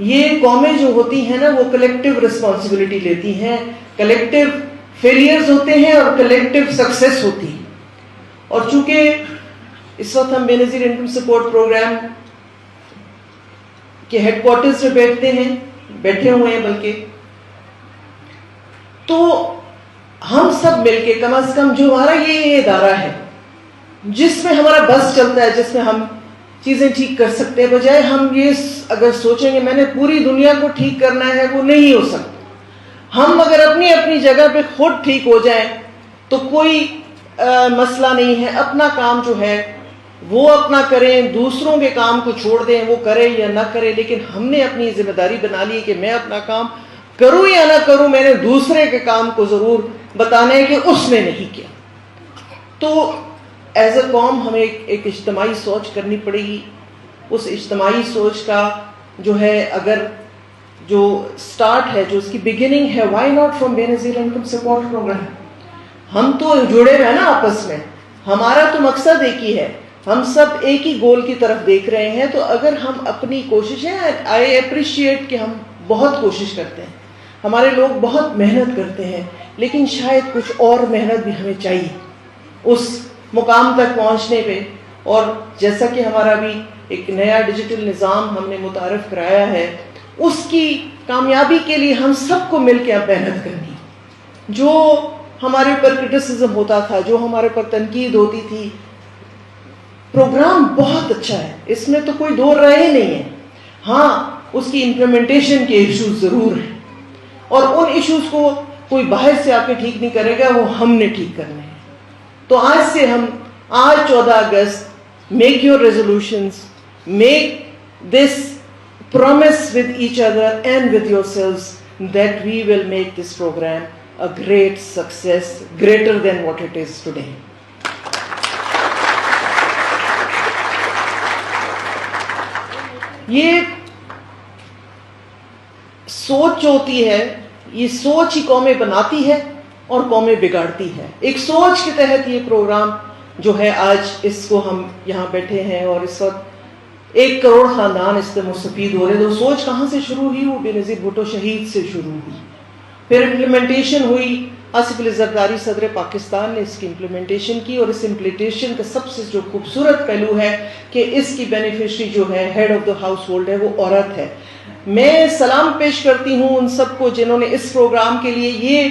یہ قومیں جو ہوتی ہیں نا وہ کلیکٹیو رسپانسبلٹی لیتی ہیں, کلیکٹیو فیلئرز ہوتے ہیں اور کلیکٹیو سکسیس ہوتی ہے. اور چونکہ اس وقت ہم بے نظیر انکم سپورٹ پروگرام کے ہیڈ کوارٹرز میں بیٹھے ہوئے ہیں بلکہ, تو ہم سب مل کے کم از کم جو ہمارا یہ ادارہ ہے جس میں ہمارا بس چلتا ہے, جس میں ہم چیزیں ٹھیک کر سکتے ہیں, بجائے ہم یہ اگر سوچیں گے میں نے پوری دنیا کو ٹھیک کرنا ہے, وہ نہیں ہو سکتا. ہم اگر اپنی اپنی جگہ پہ خود ٹھیک ہو جائیں تو کوئی مسئلہ نہیں ہے. اپنا کام جو ہے وہ اپنا کریں, دوسروں کے کام کو چھوڑ دیں, وہ کرے یا نہ کرے, لیکن ہم نے اپنی ذمہ داری بنا لی کہ میں اپنا کام کروں یا نہ کروں, میں نے دوسرے کے کام کو ضرور بتانا ہے کہ اس نے نہیں کیا. تو ایز اے قوم ہمیں ایک اجتماعی سوچ کرنی پڑے گی. اس اجتماعی سوچ کا جو ہے اگر جو سٹارٹ ہے, جو اس کی بگننگ ہے, وائی ناٹ فرام بے نظیر انکم سپورٹ پروگرام. ہم تو جڑے ہوئے ہیں نا آپس میں, ہمارا تو مقصد ایک ہی ہے, ہم سب ایک ہی گول کی طرف دیکھ رہے ہیں. تو اگر ہم اپنی کوششیں, آئی اپریشیٹ کہ ہم بہت کوشش کرتے ہیں, ہمارے لوگ بہت محنت کرتے ہیں, لیکن شاید کچھ اور محنت بھی ہمیں چاہیے اس مقام تک پہنچنے پہ. اور جیسا کہ ہمارا بھی ایک نیا ڈیجیٹل نظام ہم نے متعارف کرایا ہے, اس کی کامیابی کے لیے ہم سب کو مل کے اب محنت کرنی. جو ہمارے اوپر کرٹیسزم ہوتا تھا, جو ہمارے اوپر تنقید ہوتی تھی, پروگرام بہت اچھا ہے, اس میں تو کوئی دو رائے نہیں ہے. ہاں اس کی امپلیمنٹیشن کے ایشوز ضرور ہیں, اور ان ایشوز کو کوئی باہر سے آ کے ٹھیک نہیں کرے گا, وہ ہم نے ٹھیک کرنے ہیں. تو آج سے ہم, آج 14 اگست, make your resolutions, make this promise with each other and with yourselves that we will make this program a great success, greater than what it is today. یہ سوچ ہوتی ہے, یہ سوچ ہی قومیں بناتی ہے اور قومیں بگاڑتی ہے. ایک سوچ کے تحت یہ پروگرام جو ہے آج اس کو ہم یہاں بیٹھے ہیں, اور اس وقت 1 کروڑ خاندان اس سے مستفید ہو رہے. تو سوچ کہاں سے شروع ہوئی؟ وہ بے نظیر بھٹو شہید سے شروع ہوئی, پھر امپلیمنٹیشن ہوئی. آصف علی زرداری صدر پاکستان نے اس کی امپلیمنٹیشن کی, اور اس امپلیمنٹیشن کا سب سے جو خوبصورت پہلو ہے کہ اس کی بینیفیشری جو ہے, head of the household ہے, وہ عورت ہے. میں سلام پیش کرتی ہوں ان سب کو جنہوں نے اس پروگرام کے لیے یہ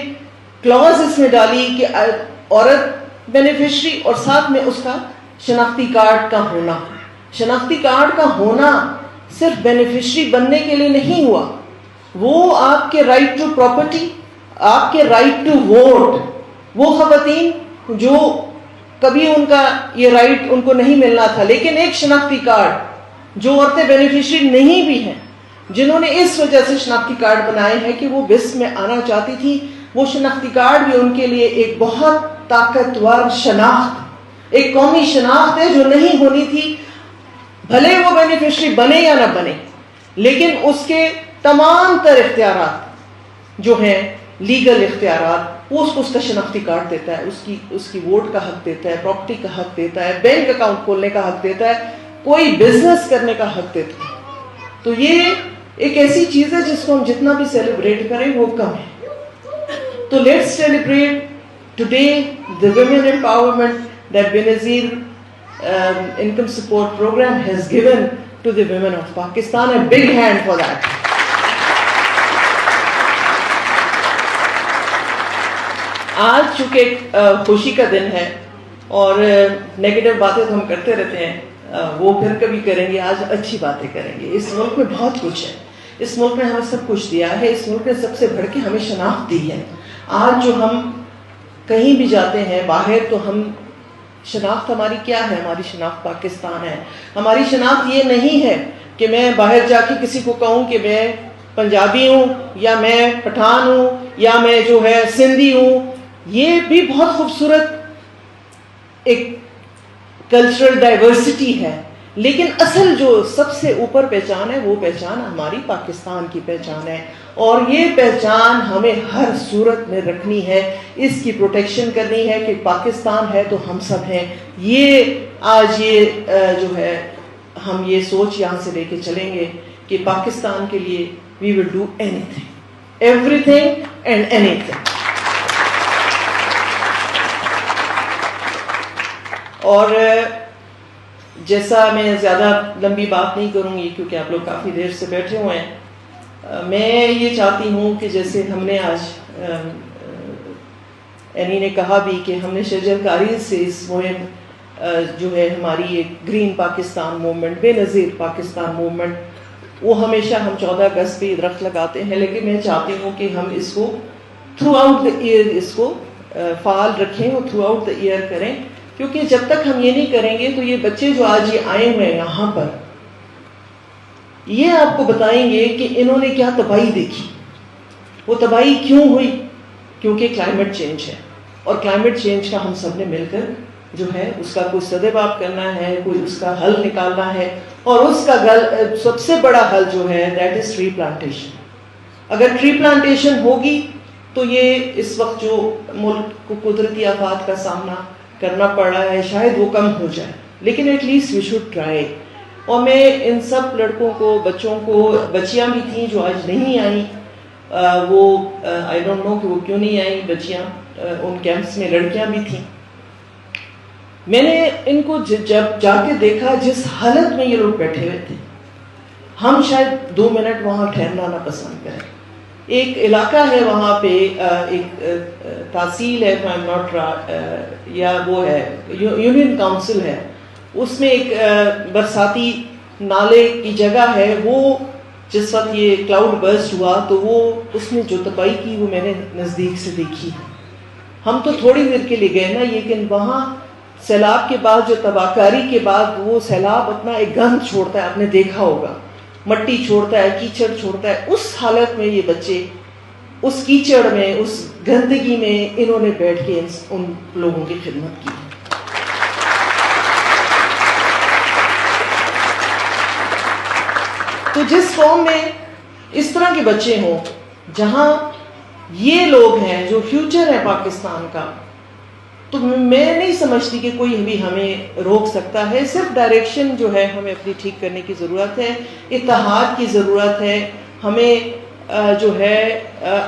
کلوز اس میں ڈالی کہ عورت بینیفیشری, اور ساتھ میں اس کا شناختی کارڈ کا ہونا. شناختی کارڈ کا ہونا صرف بینیفیشری بننے کے لیے نہیں ہوا, وہ آپ کے رائٹ ٹو پراپرٹی, آپ کے رائٹ ٹو ووٹ. وہ خواتین جو کبھی ان کا یہ رائٹ ان کو نہیں ملنا تھا, لیکن ایک شناختی کارڈ, جو عورتیں بینیفیشری نہیں بھی ہیں, جنہوں نے اس وجہ سے شناختی کارڈ بنائے ہیں کہ وہ بس میں آنا چاہتی تھی, وہ شناختی کارڈ بھی ان کے لیے ایک بہت طاقتور شناخت, ایک قومی شناخت ہے جو نہیں ہونی تھی. بھلے وہ بینیفیشری بنے یا نہ بنے, لیکن اس کے تمام تر اختیارات جو ہیں, لیگل اختیارات, وہ اس کو اس کا شناختی کارڈ دیتا ہے, اس کی ووٹ کا حق دیتا ہے, پراپرٹی کا حق دیتا ہے, بینک اکاؤنٹ کھولنے کا حق دیتا ہے, کوئی بزنس کرنے کا حق دیتا ہے. تو یہ ایک ایسی چیز ہے جس کو ہم جتنا بھی سیلیبریٹ کریں وہ کم ہے. تو let's celebrate today the women empowerment that Benazir income support program has given to the women of Pakistan. A big hand for that. آج چونکہ خوشی کا دن ہے اور نیگیٹو باتیں تو ہم کرتے رہتے ہیں, وہ پھر کبھی کریں گے. آج اچھی باتیں کریں گے. اس ملک میں بہت کچھ ہے, اس ملک نے ہمیں سب کچھ دیا ہے, اس ملک نے سب سے بڑھ کے ہمیں شناخت دی ہے. آج جو ہم کہیں بھی جاتے ہیں باہر, تو ہم شناخت ہماری کیا ہے؟ ہماری شناخت پاکستان ہے. ہماری شناخت یہ نہیں ہے کہ میں باہر جا کے کسی کو کہوں کہ میں پنجابی ہوں, یا میں پٹھان ہوں, یا میں جو ہے سندھی ہوں. یہ بھی بہت خوبصورت ایک کلچرل ڈائیورسٹی ہے, لیکن اصل جو سب سے اوپر پہچان ہے وہ پہچان ہماری پاکستان کی پہچان ہے. اور یہ پہچان ہمیں ہر صورت میں رکھنی ہے, اس کی پروٹیکشن کرنی ہے کہ پاکستان ہے تو ہم سب ہیں. یہ آج یہ جو ہے ہم یہ سوچ یہاں سے لے کے چلیں گے کہ پاکستان کے لیے we will do anything, everything and anything. اور جیسا میں زیادہ لمبی بات نہیں کروں گی کیونکہ آپ لوگ کافی دیر سے بیٹھے ہوئے ہیں, میں یہ چاہتی ہوں کہ جیسے ہم نے آج اینی نے کہا بھی کہ ہم نے شجر کاری سے اس مہم جو ہے ہماری ایک گرین پاکستان موومنٹ, بے نظیر پاکستان موومنٹ, وہ ہمیشہ ہم 14 اگست پہ درخت لگاتے ہیں, لیکن میں چاہتی ہوں کہ ہم اس کو تھرو آؤٹ دا ایئر اس کو فعال رکھیں اور تھرو آؤٹ دا ایئر کریں, کیونکہ جب تک ہم یہ نہیں کریں گے تو یہ بچے جو آج یہ آئے ہوئے ہیں یہاں پر, یہ آپ کو بتائیں گے کہ انہوں نے کیا تباہی دیکھی. وہ تباہی کیوں ہوئی؟ کیونکہ کلائمیٹ چینج ہے, اور کلائمیٹ چینج کا ہم سب نے مل کر جو ہے اس کا کوئی سدباب کرنا ہے, کوئی اس کا حل نکالنا ہے, اور اس کا سب سے بڑا حل جو ہے دیٹ از ٹری پلانٹیشن. اگر ٹری پلانٹیشن ہوگی تو یہ اس وقت جو ملک کو قدرتی آفات کا سامنا کرنا پڑ رہا ہے شاید وہ کم ہو جائے, لیکن at least we should try. اور میں ان سب لڑکوں کو, بچوں کو, بچیاں بھی تھیں جو آج نہیں آئیں, وہ آئی ڈونٹ نو کہ وہ کیوں نہیں آئیں بچیاں, ان کیمپس میں لڑکیاں بھی تھیں. میں نے ان کو جب جا کے دیکھا جس حالت میں یہ لوگ بیٹھے ہوئے تھے, ہم شاید 2 منٹ وہاں ٹھہرنا نہ پسند کریں. ایک علاقہ ہے وہاں پہ, ایک تحصیل ہے یا وہ ہے یونین کاؤنسل ہے, اس میں ایک برساتی نالے کی جگہ ہے. وہ جس وقت یہ کلاؤڈ برسٹ ہوا تو وہ اس نے جو تباہی کی وہ میں نے نزدیک سے دیکھی. ہم تو تھوڑی دیر کے لیے گئے نا, لیکن وہاں سیلاب کے بعد جو تباہ کاری کے بعد وہ سیلاب اپنا ایک گند چھوڑتا ہے, آپ نے دیکھا ہوگا, مٹی چھوڑتا ہے, کیچڑ چھوڑتا ہے. اس حالت میں یہ بچے اس کیچڑ میں, اس گندگی میں انہوں نے بیٹھ کے ان لوگوں کی خدمت کی. تو جس قوم میں اس طرح کے بچے ہوں, جہاں یہ لوگ ہیں جو فیوچر ہے پاکستان کا, تو میں نہیں سمجھتی کہ کوئی بھی ہمیں روک سکتا ہے. صرف ڈائریکشن جو ہے ہمیں اپنی ٹھیک کرنے کی ضرورت ہے, اتحاد کی ضرورت ہے, ہمیں جو ہے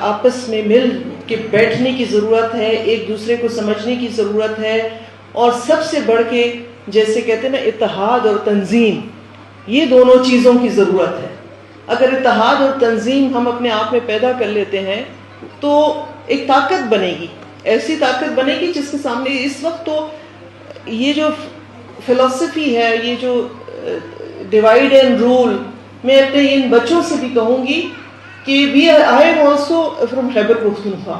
آپس میں مل کے بیٹھنے کی ضرورت ہے, ایک دوسرے کو سمجھنے کی ضرورت ہے, اور سب سے بڑھ کے جیسے کہتے ہیں نا اتحاد اور تنظیم, یہ دونوں چیزوں کی ضرورت ہے. اگر اتحاد اور تنظیم ہم اپنے آپ میں پیدا کر لیتے ہیں تو ایک طاقت بنے گی, ایسی طاقت بنے گی جس کے سامنے اس وقت تو یہ جو فلسفی ہے, یہ جو ڈیوائڈ اینڈ رول, میں اپنے ان بچوں سے بھی کہوں گی کہ I am also from Khyber Pakhtunkhwa,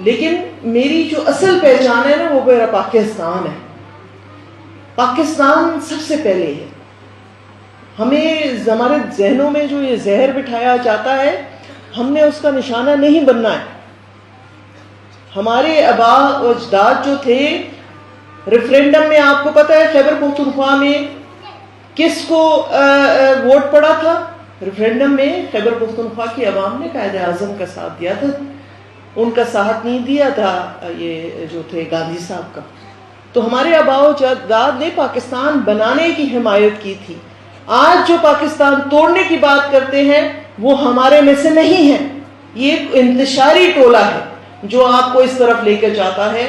لیکن میری جو اصل پہچان ہے نا وہ میرا پاکستان ہے. پاکستان سب سے پہلے ہے. ہمیں ہمارے ذہنوں میں جو یہ زہر بٹھایا جاتا ہے, ہم نے اس کا نشانہ نہیں بننا ہے. ہمارے آباء و اجداد جو تھے, ریفرینڈم میں آپ کو پتہ ہے خیبر پختونخوا میں کس کو ووٹ پڑا تھا؟ ریفرینڈم میں خیبر پختونخوا کی عوام نے قائد اعظم کا ساتھ دیا تھا, ان کا ساتھ نہیں دیا تھا یہ جو تھے گاندھی صاحب کا. تو ہمارے آباء و اجداد نے پاکستان بنانے کی حمایت کی تھی. آج جو پاکستان توڑنے کی بات کرتے ہیں وہ ہمارے میں سے نہیں ہے. یہ ایک انتشاری ٹولہ ہے جو آپ کو اس طرف لے کر جاتا ہے.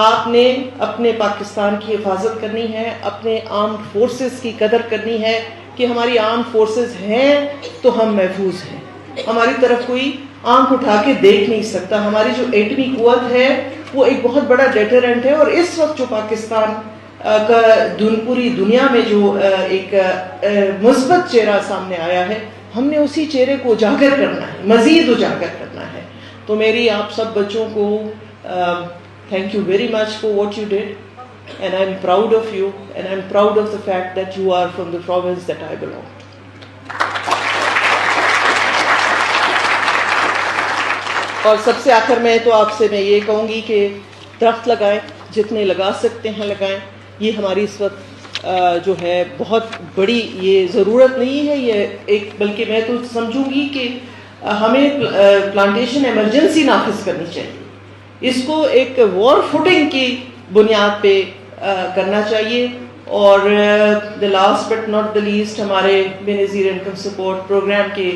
آپ نے اپنے پاکستان کی حفاظت کرنی ہے, اپنے آرمڈ فورسز کی قدر کرنی ہے کہ ہماری آرمڈ فورسز ہیں تو ہم محفوظ ہیں. ہماری طرف کوئی آنکھ اٹھا کے دیکھ نہیں سکتا. ہماری جو ایٹمی قوت ہے وہ ایک بہت بڑا ڈیٹرنٹ ہے. اور اس وقت جو پاکستان کا پوری دنیا میں جو ایک مثبت چہرہ سامنے آیا ہے, ہم نے اسی چہرے کو اجاگر کرنا ہے, مزید اجاگر کرنا ہے. تو میری آپ سب بچوں کو thank you very much for what you did, and I'm proud of you, and I'm proud of the fact that you are from the province that I belong to. اور سب سے آخر میں تو آپ سے میں یہ کہوں گی کہ درخت لگائیں, جتنے لگا سکتے ہیں لگائیں. یہ ہماری اس وقت جو ہے بہت بڑی یہ ضرورت نہیں ہے, یہ ایک بلکہ میں تو سمجھوں گی کہ ہمیں پلانٹیشن ایمرجنسی نافذ کرنی چاہیے. اس کو ایک وار فوٹنگ کی بنیاد پہ کرنا چاہیے. اور the last but not the least ہمارے بے نظیر انکم سپورٹ پروگرام کے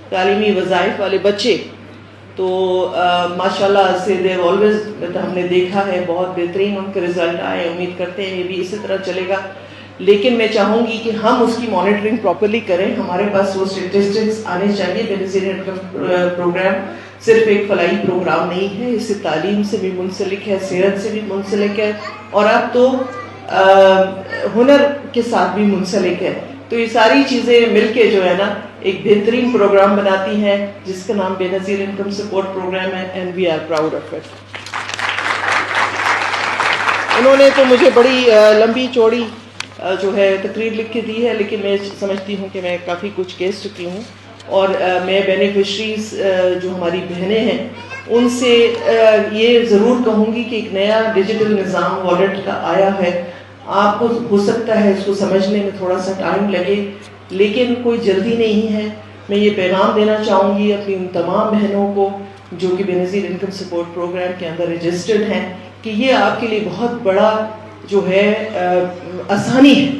تعلیمی وظائف والے بچے تو ماشاءاللہ سے دیر آلویز ہم نے دیکھا ہے بہت بہترین ان کے رزلٹ آئے. امید کرتے ہیں یہ بھی اسی طرح چلے گا, لیکن میں چاہوں گی کہ ہم اس کی مانیٹرنگ پراپرلی کریں. ہمارے پاس وہ اسٹیٹسٹکس آنے چاہیے. بے نظیر انکم پروگرام صرف ایک فلاحی پروگرام نہیں ہے, اس سے تعلیم سے بھی منسلک ہے, صحت سے بھی منسلک ہے, اور اب تو ہنر کے ساتھ بھی منسلک ہے. تو یہ ساری چیزیں مل کے جو ہے نا ایک بہترین پروگرام بناتی ہیں جس کا نام Benazir income support programme ہے, and we are proud of it. انہوں نے تو مجھے بڑی لمبی چوڑی جو ہے تقریر لکھ کے دی ہے, لیکن میں سمجھتی ہوں کہ میں کافی کچھ کہہ چکی ہوں. اور میں بینیفیشریز جو ہماری بہنیں ہیں ان سے یہ ضرور کہوں گی کہ ایک نیا ڈیجیٹل نظام والٹ کا آیا ہے. آپ کو ہو سکتا ہے اس کو سمجھنے میں تھوڑا سا ٹائم لگے, لیکن کوئی جلدی نہیں ہے. میں یہ پیغام دینا چاہوں گی اپنی ان تمام بہنوں کو جو کہ بے نظیر انکم سپورٹ پروگرام کے اندر رجسٹرڈ ہیں کہ یہ آپ کے لیے بہت بڑا جو ہے آسانی ہے.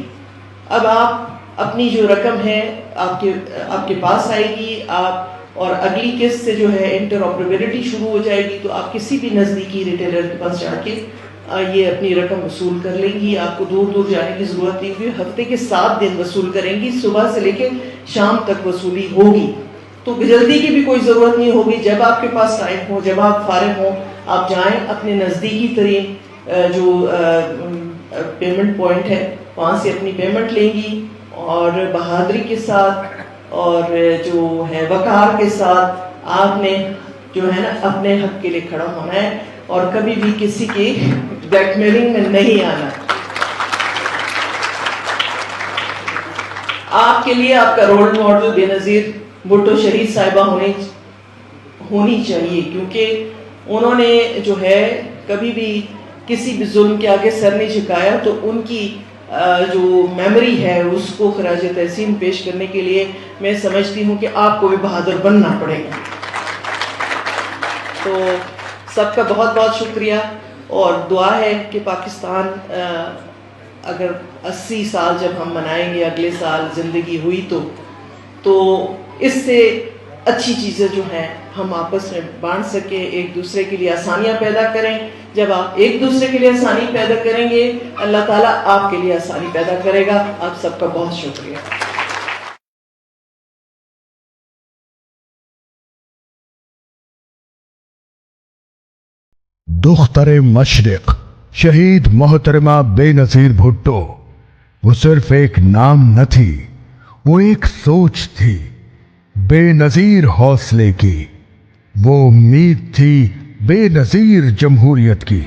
اب آپ اپنی جو رقم ہے آپ کے پاس آئے گی, آپ اور اگلی قسط سے جو ہے انٹر آپریبلٹی شروع ہو جائے گی, تو آپ کسی بھی نزدیکی ریٹیلر کے پاس جا کے یہ اپنی رقم وصول کر لیں گی. آپ کو دور دور جانے کی ضرورت نہیں ہوگی. ہفتے کے 7 دن وصول کریں گی, صبح سے لے کے شام تک وصولی ہوگی. تو جلدی کی بھی کوئی ضرورت نہیں ہوگی. جب آپ کے پاس ٹائم ہو, جب آپ فارغ ہوں, آپ جائیں اپنے نزدیکی ترین جو پیمنٹ پوائنٹ ہے وہاں سے اپنی پیمنٹ لیں گی, اور بہادری کے ساتھ اور جو ہے وقار کے ساتھ آپ نے جو ہے نا اپنے حق کے لیے کھڑا ہونا ہے, اور کبھی بھی کسی کی بلیک میلنگ میں نہیں آنا. آپ کے لیے آپ کا رول ماڈل بے نظیر بھٹو شہید صاحبہ ہونی چاہیے, کیونکہ انہوں نے جو ہے کبھی بھی کسی بھی ظلم کے آگے سر نہیں جھکایا. تو ان کی جو میموری ہے اس کو خراج تحسین پیش کرنے کے لیے میں سمجھتی ہوں کہ آپ کو بھی بہادر بننا پڑے گا. تو سب کا بہت بہت شکریہ, اور دعا ہے کہ پاکستان اگر 80 سال جب ہم منائیں گے اگلے سال زندگی ہوئی تو اس سے اچھی چیزیں جو ہیں ہم آپس میں بانٹ سکیں, ایک دوسرے کے لیے آسانیاں پیدا کریں. جب آپ ایک دوسرے کے لیے آسانی پیدا کریں گے اللہ تعالیٰ آپ کے لیے آسانی پیدا کرے گا. آپ سب کا بہت شکریہ. دختر مشرق شہید محترمہ بے نظیر بھٹو وہ صرف ایک نام نہ تھی, وہ ایک سوچ تھی بے نظیر حوصلے کی. وہ امید تھی بے نظیر جمہوریت کی.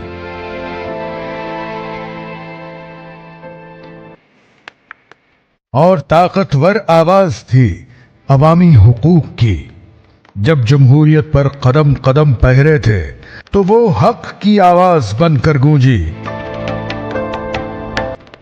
اور طاقتور آواز تھی عوامی حقوق کی. جب جمہوریت پر قدم قدم پہرے تھے تو وہ حق کی آواز بن کر گونجی.